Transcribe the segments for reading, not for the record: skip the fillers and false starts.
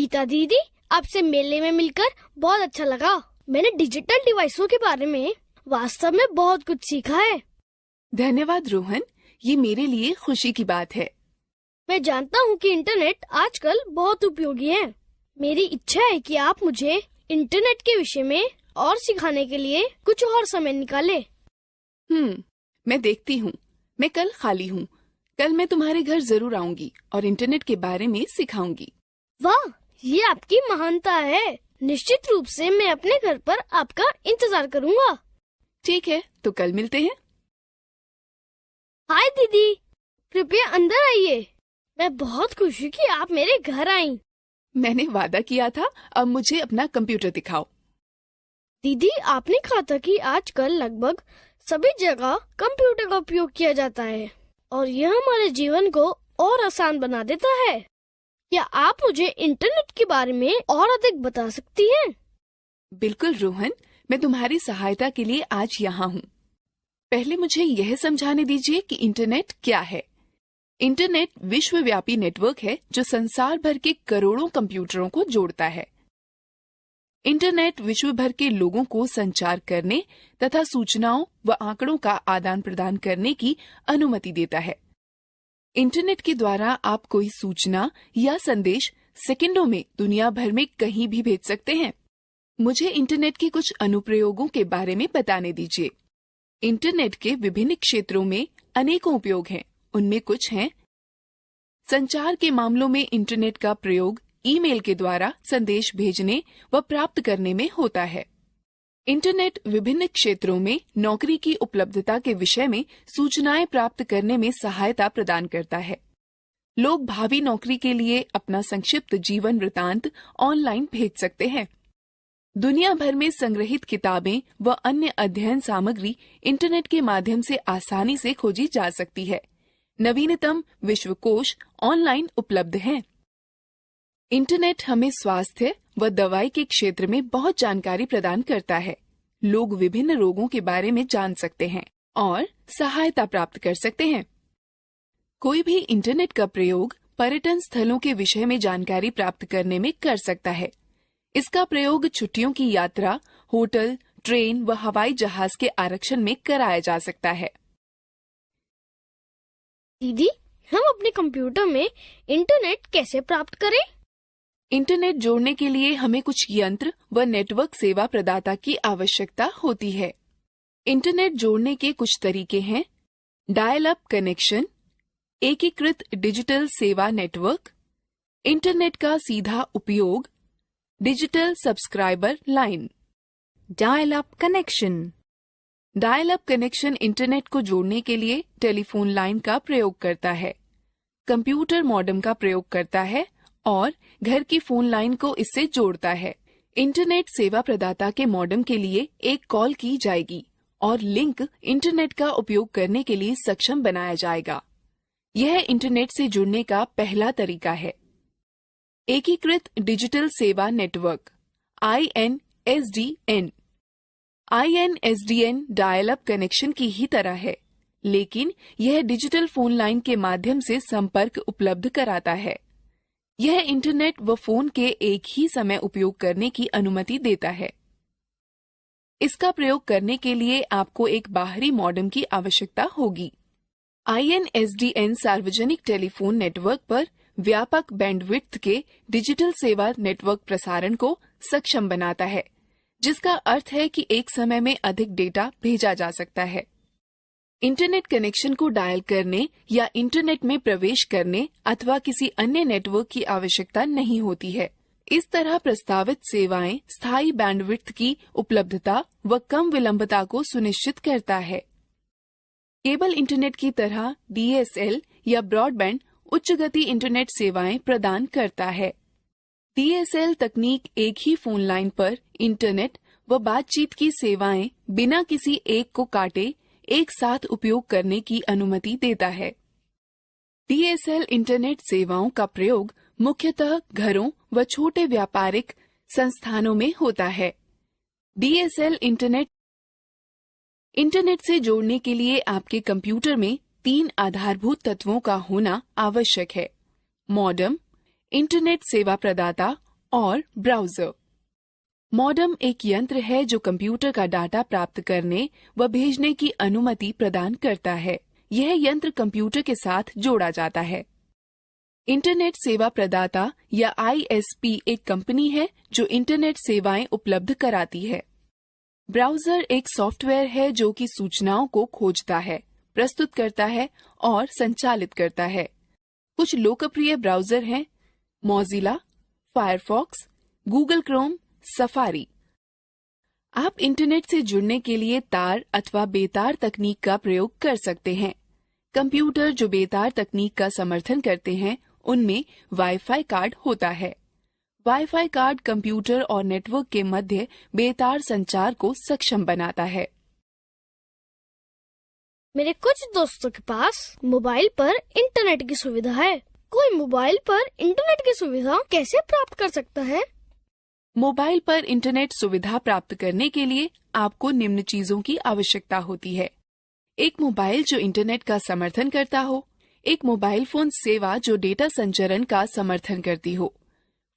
गीता दीदी, आपसे मेले में मिलकर बहुत अच्छा लगा। मैंने डिजिटल डिवाइसों के बारे में वास्तव में बहुत कुछ सीखा है। धन्यवाद रोहन, ये मेरे लिए खुशी की बात है। मैं जानता हूँ कि इंटरनेट आजकल बहुत उपयोगी है। मेरी इच्छा है कि आप मुझे इंटरनेट के विषय में और सिखाने के लिए कुछ और समय निकाले। मैं देखती हूँ। मैं कल खाली हूँ। कल मैं तुम्हारे घर जरूर आऊंगी और इंटरनेट के बारे में सिखाऊंगी। वाह, ये आपकी महानता है। निश्चित रूप से मैं अपने घर पर आपका इंतजार करूँगा। ठीक है, तो कल मिलते हैं। हाय दीदी, कृपया अंदर आइए। मैं बहुत खुश हूँ कि आप मेरे घर आई। मैंने वादा किया था, अब मुझे अपना कंप्यूटर दिखाओ। दीदी, आपने कहा था कि आजकल लगभग सभी जगह कंप्यूटर का उपयोग किया जाता है और यह हमारे जीवन को और आसान बना देता है। क्या आप मुझे इंटरनेट के बारे में और अधिक बता सकती हैं? बिल्कुल रोहन, मैं तुम्हारी सहायता के लिए आज यहाँ हूँ। पहले मुझे यह समझाने दीजिए कि इंटरनेट क्या है। इंटरनेट विश्वव्यापी नेटवर्क है जो संसार भर के करोड़ों कंप्यूटरों को जोड़ता है। इंटरनेट विश्व भर के लोगों को संचार करने तथा सूचनाओं व आंकड़ों का आदान प्रदान करने की अनुमति देता है। इंटरनेट के द्वारा आप कोई सूचना या संदेश सेकंडों में दुनिया भर में कहीं भी भेज सकते हैं। मुझे इंटरनेट के कुछ अनुप्रयोगों के बारे में बताने दीजिए। इंटरनेट के विभिन्न क्षेत्रों में अनेकों उपयोग हैं। उनमें कुछ हैं: संचार के मामलों में इंटरनेट का प्रयोग ईमेल के द्वारा संदेश भेजने व प्राप्त करने में होता है। इंटरनेट विभिन्न क्षेत्रों में नौकरी की उपलब्धता के विषय में सूचनाएं प्राप्त करने में सहायता प्रदान करता है। लोग भावी नौकरी के लिए अपना संक्षिप्त जीवन वृतांत ऑनलाइन भेज सकते हैं। दुनिया भर में संग्रहित किताबें व अन्य अध्ययन सामग्री इंटरनेट के माध्यम से आसानी से खोजी जा सकती है। नवीनतम विश्वकोश ऑनलाइन उपलब्ध हैं। इंटरनेट हमें स्वास्थ्य व दवाई के क्षेत्र में बहुत जानकारी प्रदान करता है। लोग विभिन्न रोगों के बारे में जान सकते हैं और सहायता प्राप्त कर सकते हैं। कोई भी इंटरनेट का प्रयोग पर्यटन स्थलों के विषय में जानकारी प्राप्त करने में कर सकता है। इसका प्रयोग छुट्टियों की यात्रा, होटल, ट्रेन व हवाई जहाज के आरक्षण में कराया जा सकता है। दीदी, हम अपने कंप्यूटर में इंटरनेट कैसे प्राप्त करें? इंटरनेट जोड़ने के लिए हमें कुछ यंत्र व नेटवर्क सेवा प्रदाता की आवश्यकता होती है। इंटरनेट जोड़ने के कुछ तरीके हैं: डायल अप कनेक्शन, एकीकृत डिजिटल सेवा नेटवर्क, इंटरनेट का सीधा उपयोग, digital subscriber line. Dial up connection. Dial up connection internet को जोड़ने के लिए टेलीफोन लाइन का प्रयोग करता है, कंप्यूटर मॉडेम का प्रयोग करता है और घर की फोन लाइन को इससे जोड़ता है। इंटरनेट सेवा प्रदाता के मॉडेम के लिए एक कॉल की जाएगी और लिंक इंटरनेट का उपयोग करने के लिए सक्षम बनाया जाएगा। यह इंटरनेट से जुड़ने का पहला तरीका है। एकीकृत डिजिटल सेवा network INSDN। INSDN dial up connection की ही तरह है, लेकिन यह डिजिटल फोन लाइन के माध्यम से संपर्क उपलब्ध कराता है। यह इंटरनेट व फोन के एक ही समय उपयोग करने की अनुमति देता है। इसका प्रयोग करने के लिए आपको एक बाहरी मॉडेम की आवश्यकता होगी। INSDN सार्वजनिक टेलीफोन नेटवर्क पर व्यापक बैंडविड्थ के डिजिटल सेवा नेटवर्क प्रसारण को सक्षम बनाता है, जिसका अर्थ है कि एक समय में अधिक डेटा भेजा जा सकता है। इंटरनेट कनेक्शन को डायल करने या इंटरनेट में प्रवेश करने अथवा किसी अन्य नेटवर्क की आवश्यकता नहीं होती है। इस तरह प्रस्तावित सेवाएं स्थायी बैंडविड्थ की उपलब्धता व कम विलंबता को सुनिश्चित करता है। केबल इंटरनेट की तरह DSL या ब्रॉडबैंड उच्च गति इंटरनेट सेवाएं प्रदान करता है। DSL तकनीक एक ही फोन लाइन पर इंटरनेट व बातचीत की सेवाएं बिना किसी एक को काटे एक साथ उपयोग करने की अनुमति देता है। DSL इंटरनेट सेवाओं का प्रयोग मुख्यतः घरों व छोटे व्यापारिक संस्थानों में होता है। DSL इंटरनेट से जोड़ने के लिए आपके कंप्यूटर में 3 आधारभूत तत्वों का होना आवश्यक है: मॉडेम, इंटरनेट सेवा प्रदाता और ब्राउजर। मॉडेम एक यंत्र है जो कंप्यूटर का डाटा प्राप्त करने व भेजने की अनुमति प्रदान करता है। यह यंत्र कंप्यूटर के साथ जोड़ा जाता है। इंटरनेट सेवा प्रदाता या ISP एक कंपनी है जो इंटरनेट सेवाएं उपलब्ध कराती है। ब्राउजर एक सॉफ्टवेयर है जो कि सूचनाओं को खोजता है, प्रस्तुत करता है और संचालित करता है। कुछ लोकप्रिय ब्राउजर हैं Mozilla, Firefox, Google Chrome, safari. आप इंटरनेट से जुड़ने के लिए तार अथवा बेतार तकनीक का प्रयोग कर सकते हैं। कंप्यूटर जो बेतार तकनीक का समर्थन करते हैं उनमें वाईफाई कार्ड होता है। वाईफाई कार्ड कंप्यूटर और नेटवर्क के मध्य बेतार संचार को सक्षम बनाता है। मेरे कुछ दोस्तों के पास मोबाइल पर इंटरनेट की सुविधा है। कोई मोबाइल पर इंटरनेट की सुविधा कैसे प्राप्त कर सकता है? मोबाइल पर इंटरनेट सुविधा प्राप्त करने के लिए आपको निम्न चीजों की आवश्यकता होती है। एक मोबाइल जो इंटरनेट का समर्थन करता हो, एक मोबाइल फोन सेवा जो डेटा संचरण का समर्थन करती हो।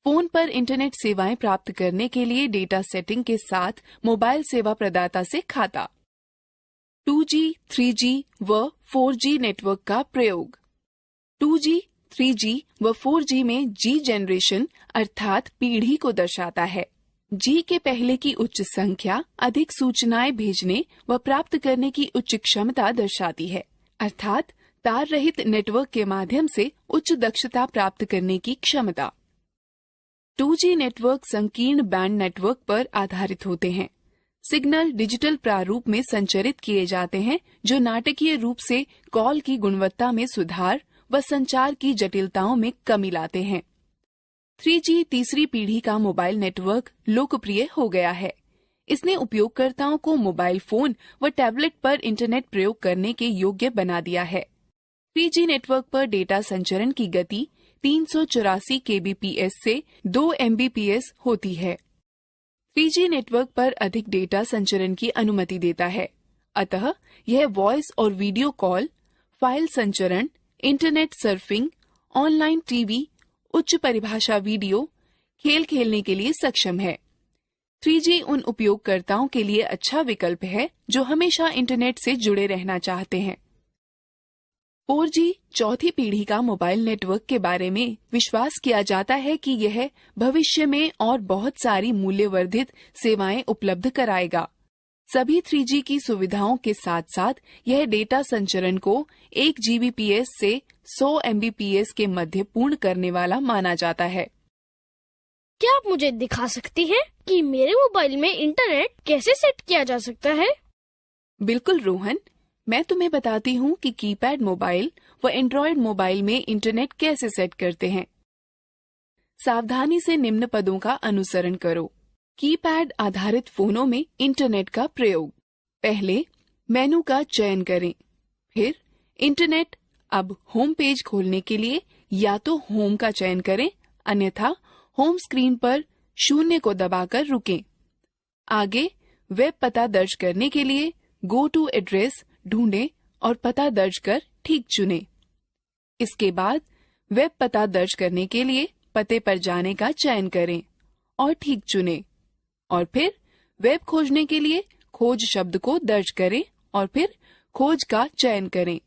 फोन पर इंटरनेट सेवाएं प्राप्त करने के लिए डेटा सेटिंग के साथ मोबाइल सेवा प्रदाता से खाता। 2G, 3G व 4G नेटवर्क का प्रयोग। 2G, 3G व 4G में G जनरेशन अर्थात पीढ़ी को दर्शाता है। G के पहले की उच्च संख्या अधिक सूचनाएं भेजने व प्राप्त करने की उच्च क्षमता दर्शाती है, अर्थात तार रहित नेटवर्क के माध्यम से उच्च दक्षता प्राप्त करने की क्षमता। 2G नेटवर्क संकीर्ण बैंड नेटवर्क पर आधारित होते हैं। सिग्नल डिजिटल प्रारूप में संचरित किए जाते हैं जो नाटकीय रूप से कॉल की गुणवत्ता में सुधार व संचार की जटिलताओं में कमी लाते हैं। 3G तीसरी पीढ़ी का मोबाइल नेटवर्क लोकप्रिय हो गया है। इसने उपयोगकर्ताओं को मोबाइल फोन व टैबलेट पर इंटरनेट प्रयोग करने के योग्य बना दिया है। 3G नेटवर्क पर डेटा संचरण की गति 384 kbps से 2 Mbps होती है। 3G नेटवर्क पर अधिक डेटा संचरण की अनुमति देता है, अतः यह वॉइस और वीडियो कॉल, फाइल संचरण, इंटरनेट सर्फिंग, ऑनलाइन टीवी, उच्च परिभाषा वीडियो, खेल खेलने के लिए सक्षम है। 3G उन उपयोगकर्ताओं के लिए अच्छा विकल्प है जो हमेशा इंटरनेट से जुड़े रहना चाहते हैं। 4G चौथी पीढ़ी का मोबाइल नेटवर्क के बारे में विश्वास किया जाता है कि यह भविष्य में और बहुत सारी मूल्यवर्धित सेवाएं उपलब्ध कराएगा। सभी 3G की सुविधाओं के साथ साथ यह डेटा संचरण को 1 Gbps से 100 Mbps के मध्य पूर्ण करने वाला माना जाता है। क्या आप मुझे दिखा सकती हैं कि मेरे मोबाइल में इंटरनेट कैसे सेट किया जा सकता है? बिल्कुल रोहन, मैं तुम्हें बताती हूँ कि कीपैड मोबाइल व एंड्रॉयड मोबाइल में इंटरनेट कैसे सेट करते हैं। सावधानी से निम्न पदों का अनुसरण करो। कीपैड आधारित फोनों में इंटरनेट का प्रयोग। पहले मेनू का चयन करें, फिर इंटरनेट। अब होम पेज खोलने के लिए या तो होम का चयन करें, अन्यथा होम स्क्रीन पर 0 को दबाकर रुकें। आगे वेब पता दर्ज करने के लिए गो टू एड्रेस ढूंढें और पता दर्ज कर ठीक चुनें। इसके बाद वेब पता दर्ज करने के लिए पते पर जाने का चयन करें और ठीक चुनें, और फिर वेब खोजने के लिए खोज शब्द को दर्ज करें और फिर खोज का चयन करें।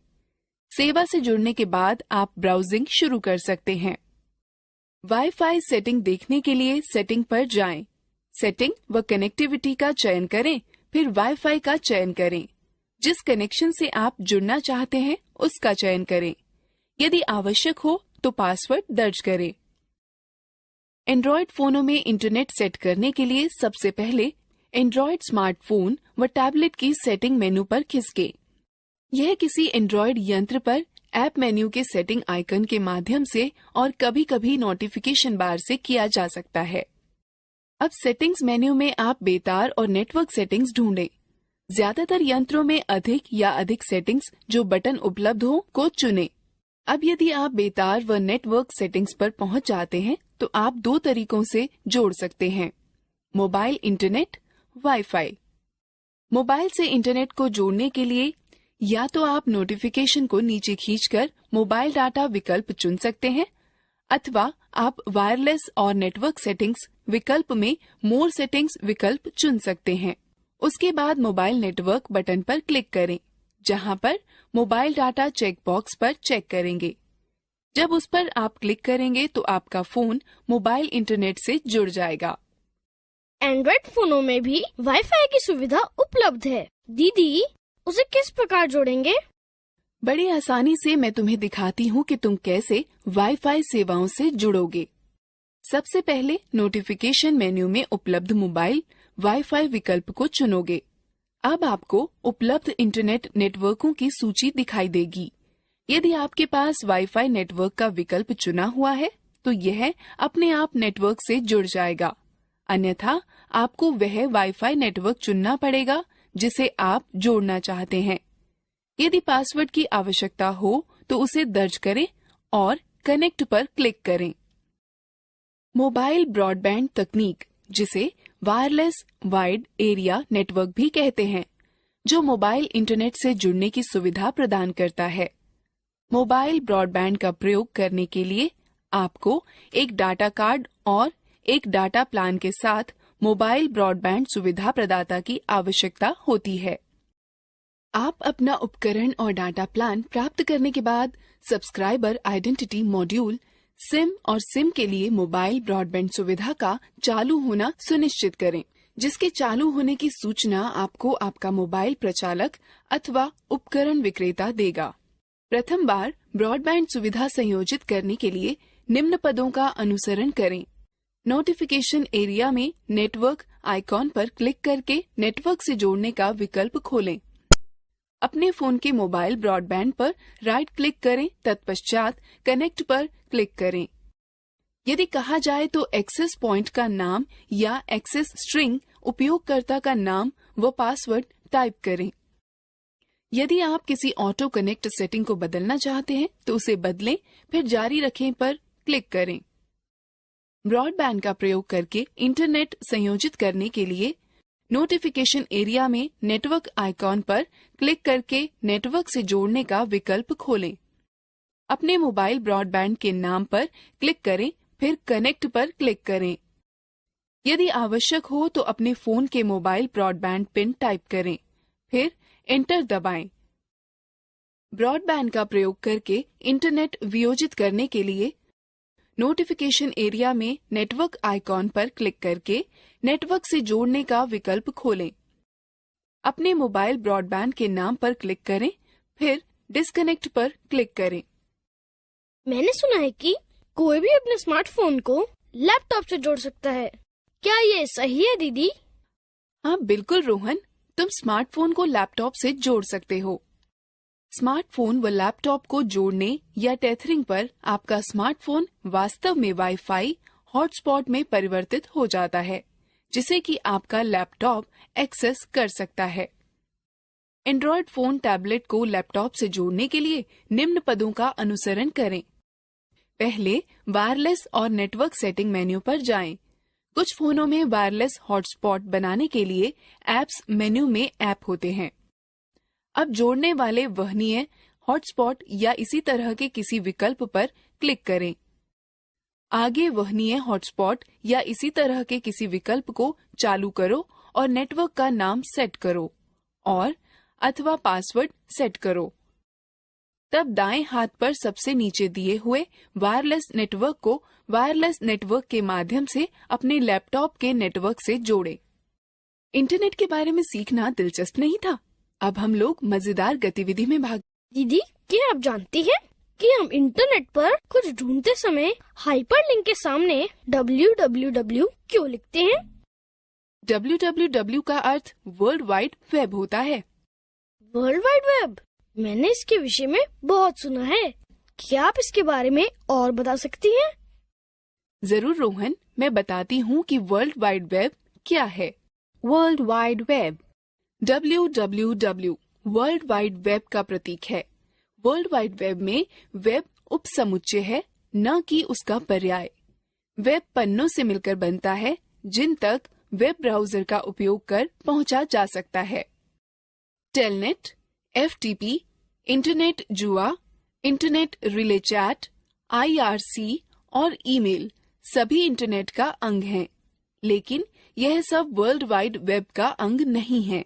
सेवा से जुड़ने के बाद आप ब्राउजिंग शुरू कर सकते हैं। वाईफाई सेटिंग देखने के लिए सेटिंग पर जाएं। सेटिंग व कनेक्टिविटी का चयन करें, फिर वाईफाई का चयन करें। जिस कनेक्शन से आप जुड़ना चाहते हैं उसका चयन करें। यदि आवश्यक हो तो पासवर्ड दर्ज करें। एंड्रॉयड फोनों में इंटरनेट सेट करने के लिए सबसे पहले एंड्रॉयड स्मार्टफोन व टैबलेट की सेटिंग मेनू पर खिसके। यह किसी एंड्रॉयड यंत्र पर ऐप मेन्यू के सेटिंग आइकन के माध्यम से और कभी-कभी नोटिफिकेशन बार से किया जा सकता है। अब सेटिंग्स मेन्यू में आप बेतार और नेटवर्क सेटिंग्स ढूंढें। ज्यादातर यंत्रों में अधिक या अधिक सेटिंग्स जो बटन उपलब्ध हो को चुनें। अब यदि आप बेतार व नेटवर्क सेटिंग्स पर पहुंच जाते हैं तो आप 2 तरीकों से जोड़ सकते हैं: मोबाइल इंटरनेट, वाईफाई। मोबाइल से इंटरनेट को जोड़ने के लिए या तो आप नोटिफिकेशन को नीचे खींचकर मोबाइल डाटा विकल्प चुन सकते हैं, अथवा आप वायरलेस और नेटवर्क सेटिंग्स विकल्प में मोर सेटिंग्स विकल्प चुन सकते हैं। उसके बाद मोबाइल नेटवर्क बटन पर क्लिक करें, जहां पर मोबाइल डाटा चेक बॉक्स पर चेक करेंगे। जब उस पर आप क्लिक करेंगे तो आपका फोन मोबाइल इंटरनेट से जुड़ जाएगा। एंड्रॉइड फोनों में भी वाईफाई की सुविधा उपलब्ध है। दीदी, उसे किस प्रकार जोड़ेंगे? बड़ी आसानी से मैं तुम्हें दिखाती हूँ कि तुम कैसे वाईफाई सेवाओं से जुड़ोगे। सबसे पहले नोटिफिकेशन मेन्यू में उपलब्ध मोबाइल वाईफाई विकल्प को चुनोगे। अब आपको उपलब्ध इंटरनेट नेटवर्कों की सूची दिखाई देगी। यदि आपके पास वाईफाई नेटवर्क का विकल्प चुना हुआ है तो यह अपने आप नेटवर्क से जुड़ जाएगा, अन्यथा आपको वह वाईफाई नेटवर्क चुनना पड़ेगा जिसे आप जोड़ना चाहते हैं। यदि पासवर्ड की आवश्यकता हो तो उसे दर्ज करें और कनेक्ट पर क्लिक करें। मोबाइल ब्रॉडबैंड तकनीक, जिसे वायरलेस वाइड एरिया नेटवर्क भी कहते हैं, जो मोबाइल इंटरनेट से जुड़ने की सुविधा प्रदान करता है। मोबाइल ब्रॉडबैंड का प्रयोग करने के लिए आपको एक डाटा कार्ड और एक डाटा प्लान के साथ मोबाइल ब्रॉडबैंड सुविधा प्रदाता की आवश्यकता होती है। आप अपना उपकरण और डाटा प्लान प्राप्त करने के बाद सब्सक्राइबर आइडेंटिटी मॉड्यूल सिम और सिम के लिए मोबाइल ब्रॉडबैंड सुविधा का चालू होना सुनिश्चित करें, जिसके चालू होने की सूचना आपको आपका मोबाइल प्रचालक अथवा उपकरण विक्रेता देगा। प्रथम बार ब्रॉडबैंड सुविधा संयोजित करने के लिए निम्न पदों का अनुसरण करें। नोटिफिकेशन एरिया में नेटवर्क आइकॉन पर क्लिक करके नेटवर्क से जोड़ने का विकल्प खोलें। अपने फोन के मोबाइल ब्रॉडबैंड पर राइट क्लिक करें, तत्पश्चात कनेक्ट पर क्लिक करें। यदि कहा जाए तो एक्सेस पॉइंट का नाम या एक्सेस स्ट्रिंग, उपयोगकर्ता का नाम व पासवर्ड टाइप करें। यदि आप किसी ऑटो कनेक्ट सेटिंग को बदलना चाहते हैं तो उसे बदलें, फिर जारी रखें पर क्लिक करें। ब्रॉडबैंड का प्रयोग करके इंटरनेट संयोजित करने के लिए नोटिफिकेशन एरिया में नेटवर्क आइकॉन पर क्लिक करके नेटवर्क से जोड़ने का विकल्प खोलें। अपने मोबाइल ब्रॉडबैंड के नाम पर क्लिक करें, फिर कनेक्ट पर क्लिक करें। यदि आवश्यक हो तो अपने फोन के मोबाइल ब्रॉडबैंड पिन टाइप करें, फिर एंटर दबाएं। ब्रॉडबैंड का प्रयोग करके इंटरनेट वियोजित करने के लिए नोटिफिकेशन एरिया में नेटवर्क आइकॉन पर क्लिक करके नेटवर्क से जोड़ने का विकल्प खोलें। अपने मोबाइल ब्रॉडबैंड के नाम पर क्लिक करें, फिर डिस्कनेक्ट पर क्लिक करें। मैंने सुना है कि कोई भी अपने स्मार्टफोन को लैपटॉप से जोड़ सकता है। क्या ये सही है दीदी? हाँ बिल्कुल रोहन, तुम स्मार्टफोन को लैपटॉप से जोड़ सकते हो। स्मार्टफोन व लैपटॉप को जोड़ने या टेथरिंग पर आपका स्मार्टफोन वास्तव में वाईफाई हॉटस्पॉट में परिवर्तित हो जाता है, जिसे कि आपका लैपटॉप एक्सेस कर सकता है। एंड्रॉयड फोन टैबलेट को लैपटॉप से जोड़ने के लिए निम्न पदों का अनुसरण करें। पहले वायरलेस और नेटवर्क सेटिंग मेन्यू पर जाएं। कुछ फोनों में वायरलेस हॉटस्पॉट बनाने के लिए ऐप्स मेन्यू में ऐप होते हैं। अब जोड़ने वाले वहनीय हॉटस्पॉट या इसी तरह के किसी विकल्प पर क्लिक करें। आगे वहनीय हॉटस्पॉट या इसी तरह के किसी विकल्प को चालू करो और नेटवर्क का नाम सेट करो और अथवा पासवर्ड सेट करो। तब दाएं हाथ पर सबसे नीचे दिए हुए वायरलेस नेटवर्क को वायरलेस नेटवर्क के माध्यम से अपने लैपटॉप के नेटवर्क से जोड़ें। इंटरनेट के बारे में सीखना दिलचस्प नहीं था? अब हम लोग मजेदार गतिविधि में भाग। दीदी, क्या आप जानती हैं कि हम इंटरनेट पर कुछ ढूंढते समय हाइपरलिंक के सामने www क्यों लिखते हैं? www का अर्थ वर्ल्ड वाइड वेब होता है। World wide web? मैंने इसके विषय में बहुत सुना है। क्या आप इसके बारे में और बता सकती हैं? जरूर रोहन, मैं बताती हूँ कि वर्ल्ड वाइड वेब क्या है। World wide web www world wide web का प्रतीक है। वर्ल्ड वाइड वेब में वेब उपसमुच्चय है, न कि उसका पर्याय। वेब पन्नों से मिलकर बनता है जिन तक वेब ब्राउजर का उपयोग कर पहुंचा जा सकता है। टेलनेट, FTP, इंटरनेट जुआ, इंटरनेट रिले चैट, IRC और ईमेल सभी इंटरनेट का अंग हैं, लेकिन यह सब वर्ल्ड वाइड वेब का अंग नहीं है।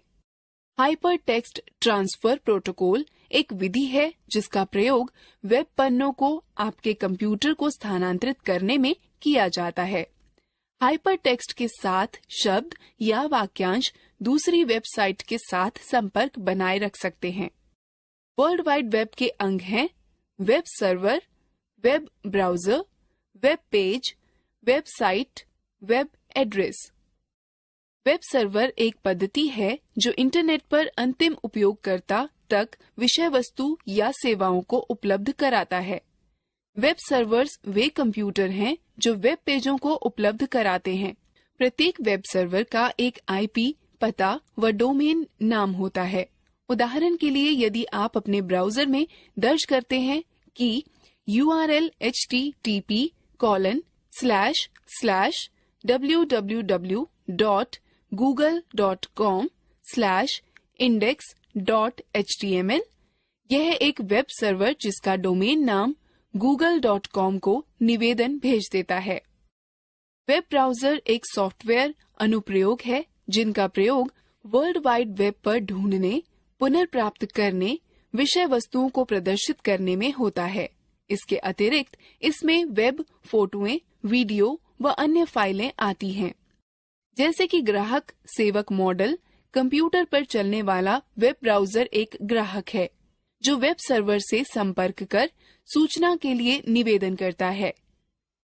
हाइपर टेक्स्ट ट्रांसफर प्रोटोकॉल एक विधि है जिसका प्रयोग वेब पन्नों को आपके कंप्यूटर को स्थानांतरित करने में किया जाता है। हाइपर टेक्स्ट के साथ शब्द या वाक्यांश दूसरी वेबसाइट के साथ संपर्क बनाए रख सकते हैं। वर्ल्ड वाइड वेब के अंग हैं web server, web browser, web page, website, web address. Web server एक पद्धति है जो इंटरनेट पर अंतिम उपयोगकर्ता तक विषय वस्तु या सेवाओं को उपलब्ध कराता है। वेब सर्वर्स वे कंप्यूटर हैं जो वेब पेजों को उपलब्ध कराते हैं। प्रत्येक वेब सर्वर का एक आईपी पता व डोमेन नाम होता है। उदाहरण के लिए यदि आप अपने ब्राउजर में दर्ज करते हैं कि URL http://www.google.com/index.html, यह एक वेब सर्वर जिसका डोमेन नाम google.com को निवेदन भेज देता है। वेब ब्राउजर एक सॉफ्टवेयर अनुप्रयोग है जिनका प्रयोग वर्ल्ड वाइड वेब पर ढूंढने, पुनर्प्राप्त करने, विषय वस्तुओं को प्रदर्शित करने में होता है। इसके अतिरिक्त इसमें वेब फोटोएं, वीडियो व अन्य फाइलें आती हैं। जैसे कि ग्राहक सेवक मॉडल, कंप्यूटर पर चलने वाला वेब ब्राउजर एक ग्राहक है जो वेब सर्वर से संपर्क कर सूचना के लिए निवेदन करता है।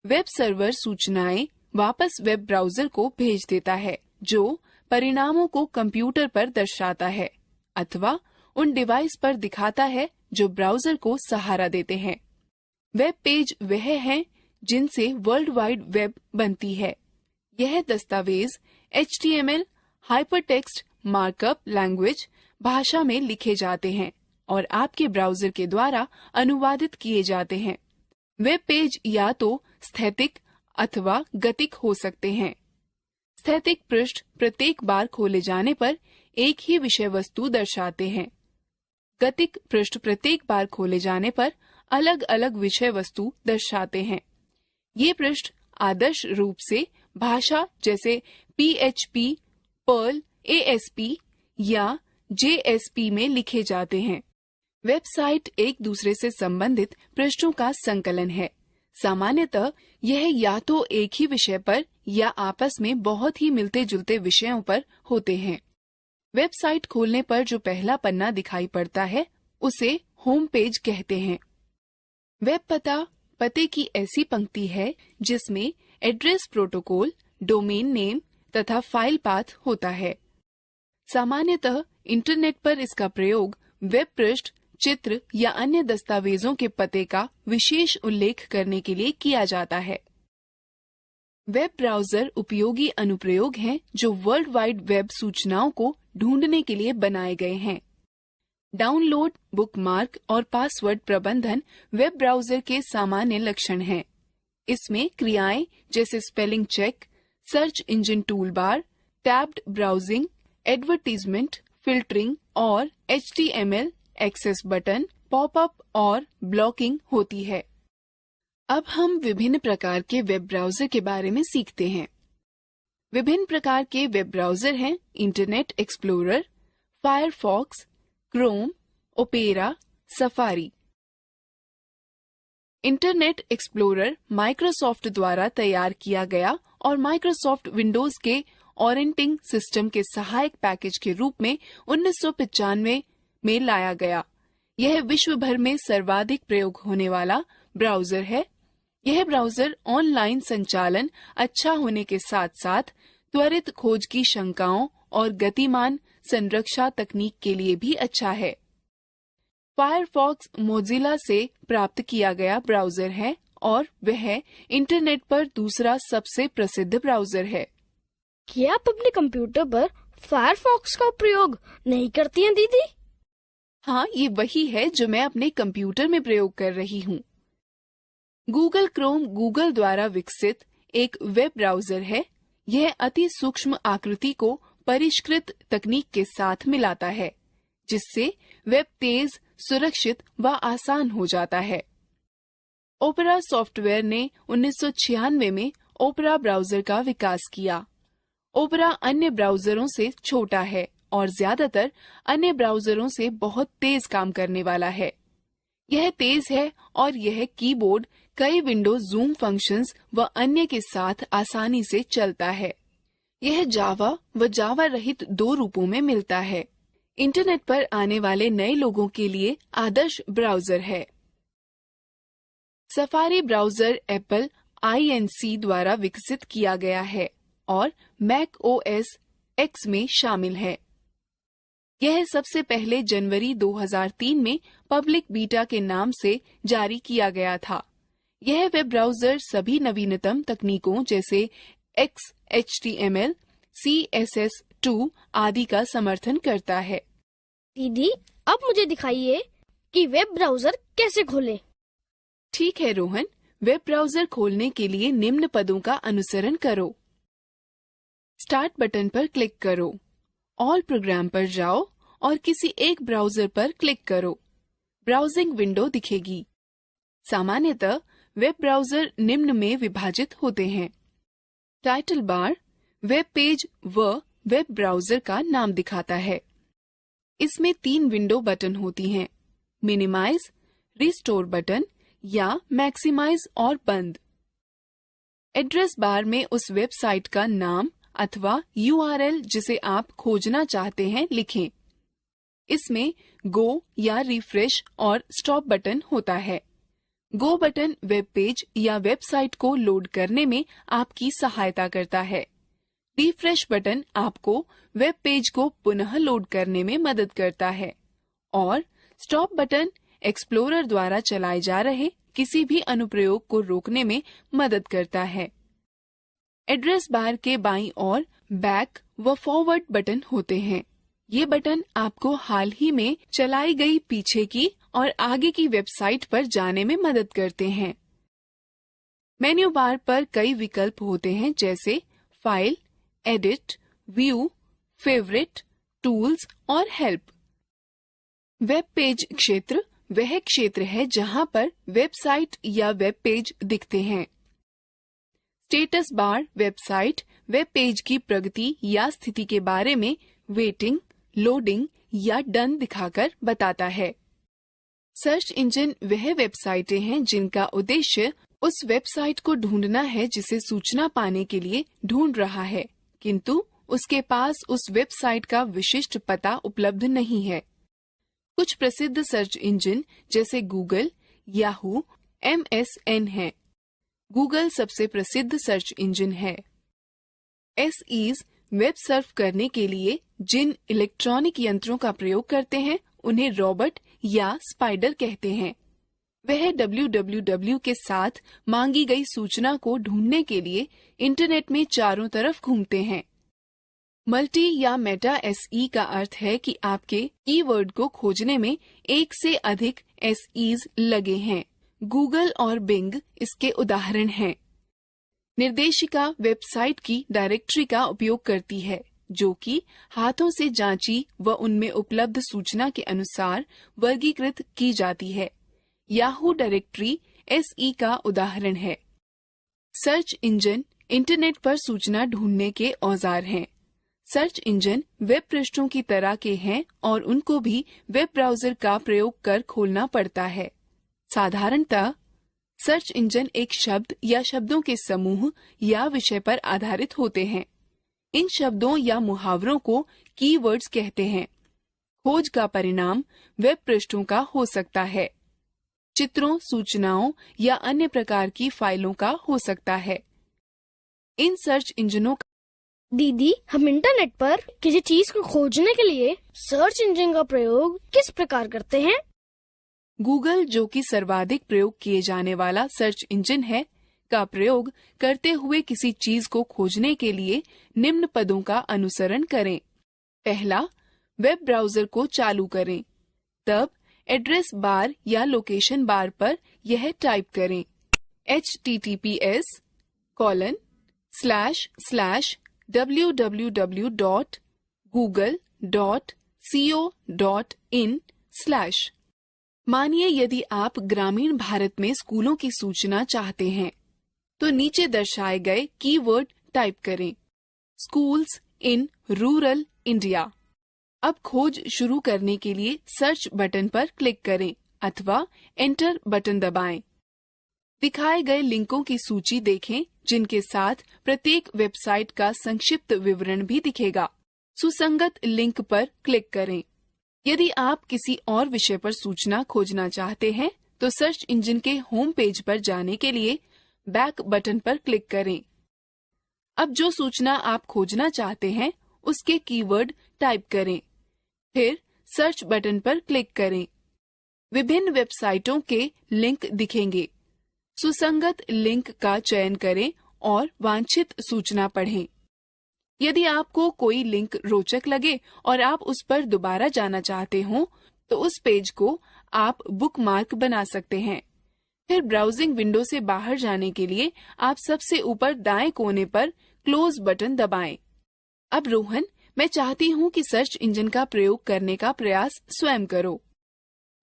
वेब सर्वर सूचनाएं वापस वेब ब्राउजर को भेज देता है जो परिणामों को कंप्यूटर पर दर्शाता है अथवा उन डिवाइस पर दिखाता है जो ब्राउजर को सहारा देते हैं। वेब पेज वह है जिनसे वर्ल्ड वाइड वेब बनती है। यह दस्तावेज HTML हाइपरटेक्स्ट मार्कअप लैंग्वेज भाषा में लिखे जाते हैं और आपके ब्राउजर के द्वारा अनुवादित किए जाते हैं। वेब पेज या तो स्थैतिक अथवा गतिक हो सकते हैं। स्थैतिक पृष्ठ प्रत्येक बार खोले जाने पर एक ही विषय वस्तु दर्शाते हैं। गतिक पृष्ठ प्रत्येक बार खोले जाने पर अलग अलग विषय वस्तु दर्शाते हैं। ये पृष्ठ आदर्श रूप से भाषा जैसे PHP, पर्ल, ASP या JSP में लिखे जाते हैं। वेबसाइट एक दूसरे से संबंधित पृष्ठों का संकलन है। सामान्यतः यह या तो एक ही विषय पर या आपस में बहुत ही मिलते जुलते विषयों पर होते हैं। वेबसाइट खोलने पर जो पहला पन्ना दिखाई पड़ता है उसे होम पेज कहते हैं। वेब पते की ऐसी पंक्ति है जिसमें एड्रेस प्रोटोकॉल, डोमेन नेम तथा फाइल पाथ होता है। सामान्यतः इंटरनेट पर इसका प्रयोग वेब पृष्ठ, चित्र या अन्य दस्तावेजों के पते का विशेष उल्लेख करने के लिए किया जाता है। वेब ब्राउजर उपयोगी अनुप्रयोग हैं जो वर्ल्ड वाइड वेब सूचनाओं को ढूंढने के लिए बनाए गए हैं। डाउनलोड, बुकमार्क और पासवर्ड प्रबंधन वेब ब्राउजर के सामान्य लक्षण हैं। इसमें क्रियाएं जैसे spelling check, search engine toolbar, tabbed browsing, advertisement, filtering और HTML एक्सेस बटन, पॉपअप और ब्लॉकिंग होती है। अब हम विभिन्न प्रकार के वेब ब्राउजर के बारे में सीखते हैं। विभिन्न प्रकार के वेब ब्राउजर हैं internet explorer, Firefox, Chrome, opera, safari. Internet explorer Microsoft द्वारा तैयार किया गया और माइक्रोसॉफ्ट विंडोज के ऑपरेटिंग सिस्टम के सहायक पैकेज के रूप में 1995 में लाया गया। यह विश्व भर में सर्वाधिक प्रयोग होने वाला ब्राउजर है। यह ब्राउजर ऑनलाइन संचालन अच्छा होने के साथ साथ त्वरित खोज की शंकाओं और गतिमान संरक्षा तकनीक के लिए भी अच्छा है। फायरफॉक्स मोजिला से प्राप्त किया गया ब्राउजर है और वह इंटरनेट पर दूसरा सबसे प्रसिद्ध ब्राउजर है। क्या आप अपने कंप्यूटर पर फायरफॉक्स का प्रयोग नहीं करती हैं दीदी? हाँ, ये वही है जो मैं अपने कंप्यूटर में प्रयोग कर रही हूँ। गूगल क्रोम गूगल द्वारा विकसित एक वेब ब्राउजर है। यह अति सूक्ष्म आकृति को परिष्कृत तकनीक के साथ मिलाता है, जिससे वेब तेज, सुरक्षित व आसान हो जाता है। ओपेरा सॉफ्टवेयर ने 1996 में ओपेरा ब्राउजर का विकास किया। ओपेरा अन्य ब्राउजरों से छोटा है और ज्यादातर अन्य ब्राउजरों से बहुत तेज काम करने वाला है। यह तेज है और यह कीबोर्ड कई विंडो जूम फंक्शंस व अन्य के साथ आसानी से चलता है। यह जावा व जावा रहित दो रूपों में मिलता है। इंटरनेट पर आने वाले नए लोगों के लिए आदर्श ब्राउजर है। सफारी ब्राउजर एप्पल INC द्वारा विकसित किया गया है और मैक OS X में शामिल है। यह सबसे पहले जनवरी 2003 में पब्लिक बीटा के नाम से जारी किया गया था। यह वेब ब्राउजर सभी नवीनतम तकनीकों जैसे XHTML, CSS2 आदि का समर्थन करता है। दीदी, अब मुझे दिखाइए कि वेब ब्राउजर कैसे खोलें। ठीक है रोहन, वेब ब्राउजर खोलने के लिए निम्न पदों का अनुसरण करो। स्टार्ट बटन पर क्लिक करो, ऑल प्रोग्राम पर जाओ और किसी एक ब्राउजर पर क्लिक करो। ब्राउजिंग विंडो दिखेगी। सामान्यतः वेब ब्राउजर निम्न में विभाजित होते हैं। टाइटल बार वेब पेज व वेब ब्राउजर का नाम दिखाता है। इसमें 3 विंडो बटन होती हैं, मिनिमाइज, रिस्टोर बटन या मैक्सिमाइज और बंद। एड्रेस बार में उस वेबसाइट का नाम अथवा URL जिसे आप खोजना चाहते हैं लिखें। इसमें गो या रिफ्रेश और स्टॉप बटन होता है। गो बटन वेब पेज या वेबसाइट को लोड करने में आपकी सहायता करता है। रिफ्रेश बटन आपको वेब पेज को पुनः लोड करने में मदद करता है और स्टॉप बटन एक्सप्लोरर द्वारा चलाए जा रहे किसी भी अनुप्रयोग को रोकने में मदद करता है। एड्रेस बार के बाईं ओर बैक व फॉरवर्ड बटन होते हैं। ये बटन आपको हाल ही में चलाई गई पीछे की और आगे की वेबसाइट पर जाने में मदद करते हैं। मेन्यू बार पर कई विकल्प होते हैं जैसे file, edit, view, favourite, tools और हेल्प। वेब पेज क्षेत्र वह क्षेत्र है जहां पर वेबसाइट या वेब पेज दिखते हैं। Status bar website web page की प्रगति या स्थिति के बारे में वेटिंग, लोडिंग या डन दिखाकर बताता है। सर्च इंजन वह वेबसाइटें हैं जिनका उद्देश्य उस वेबसाइट को ढूंढना है जिसे सूचना पाने के लिए ढूंढ रहा है, किंतु उसके पास उस वेबसाइट का विशिष्ट पता उपलब्ध नहीं है। कुछ प्रसिद्ध सर्च इंजन जैसे गूगल, याहू, MSN हैं। गूगल सबसे प्रसिद्ध सर्च इंजन है। SEs वेब सर्फ करने के लिए जिन इलेक्ट्रॉनिक यंत्रों का प्रयोग करते हैं उन्हें रॉबर्ट या स्पाइडर कहते हैं। वह www के साथ मांगी गई सूचना को ढूंढने के लिए इंटरनेट में चारों तरफ घूमते हैं। मल्टी या मेटा SE का अर्थ है कि आपके कीवर्ड को खोजने में एक से अधिक SEs लगे हैं। गूगल और बिंग इसके उदाहरण हैं। निर्देशिका वेबसाइट की डायरेक्टरी का उपयोग करती है जो कि हाथों से जांची व उनमें उपलब्ध सूचना के अनुसार वर्गीकृत की जाती है। याहू डायरेक्टरी SE का उदाहरण है। सर्च इंजन इंटरनेट पर सूचना ढूंढने के औजार हैं। सर्च इंजन वेब पृष्ठों की तरह के हैं और उनको भी वेब ब्राउजर का प्रयोग कर खोलना पड़ता है। साधारणतः सर्च इंजन एक शब्द या शब्दों के समूह या विषय पर आधारित होते हैं। इन शब्दों या मुहावरों को कीवर्ड्स कहते हैं। खोज का परिणाम वेब पृष्ठों का हो सकता है, चित्रों, सूचनाओं या अन्य प्रकार की फाइलों का हो सकता है। इन सर्च इंजनों का दीदी, हम इंटरनेट पर किसी चीज को खोजने के लिए सर्च इंजन का प्रयोग किस प्रकार करते हैं? गूगल, जो कि सर्वाधिक प्रयोग किए जाने वाला सर्च इंजन है, का प्रयोग करते हुए किसी चीज को खोजने के लिए निम्न पदों का अनुसरण करें। पहला, वेब ब्राउजर को चालू करें। तब एड्रेस बार या लोकेशन बार पर यह टाइप करें https://www.google.co.in/ मानिए यदि आप ग्रामीण भारत में स्कूलों की सूचना चाहते हैं, तो नीचे दर्शाए गए कीवर्ड टाइप करें, स्कूल्स इन रूरल इंडिया। अब खोज शुरू करने के लिए सर्च बटन पर क्लिक करें अथवा एंटर बटन दबाएं। दिखाए गए लिंकों की सूची देखें, जिनके साथ प्रत्येक वेबसाइट का संक्षिप्त विवरण भी दिखेगा। सुसंगत लिंक पर क्लिक करें। यदि आप किसी और विषय पर सूचना खोजना चाहते हैं, तो सर्च इंजन के होम पेज पर जाने के लिए बैक बटन पर क्लिक करें। अब जो सूचना आप खोजना चाहते हैं, उसके कीवर्ड टाइप करें, फिर सर्च बटन पर क्लिक करें। विभिन्न वेबसाइटों के लिंक दिखेंगे। सुसंगत लिंक का चयन करें और वांछित सूचना पढ़ें। यदि आपको कोई लिंक रोचक लगे और आप उस पर दोबारा जाना चाहते हो, तो उस पेज को आप बुकमार्क बना सकते हैं। फिर ब्राउजिंग विंडो से बाहर जाने के लिए आप सबसे ऊपर दाएं कोने पर क्लोज बटन दबाएं। अब रोहन, मैं चाहती हूँ कि सर्च इंजन का प्रयोग करने का प्रयास स्वयं करो।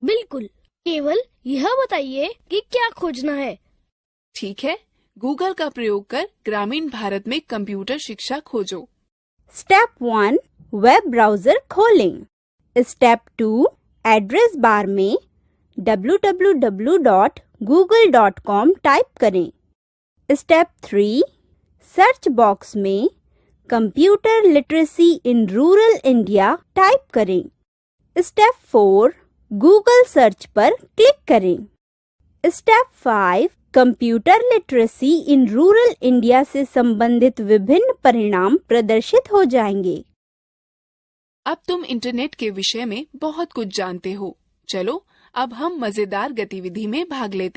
बिल्कुल, केवल यह बताइए कि क्या खोजना है। ठीक है, गूगल का प्रयोग कर ग्रामीण भारत में कंप्यूटर शिक्षा खोजो। स्टेप 1 वेब ब्राउजर खोलें। स्टेप 2 एड्रेस बार में www.google.com टाइप करें। स्टेप 3 सर्च बॉक्स में computer literacy in rural India type करें। स्टेप 4 गूगल सर्च पर क्लिक करें। Step 5 computer literacy in rural India से संबंधित विभिन्न परिणाम प्रदर्शित हो जाएंगे। अब तुम इंटरनेट के विषय में बहुत कुछ जानते हो। चलो अब हम मजेदार गतिविधि में भाग लेते हैं।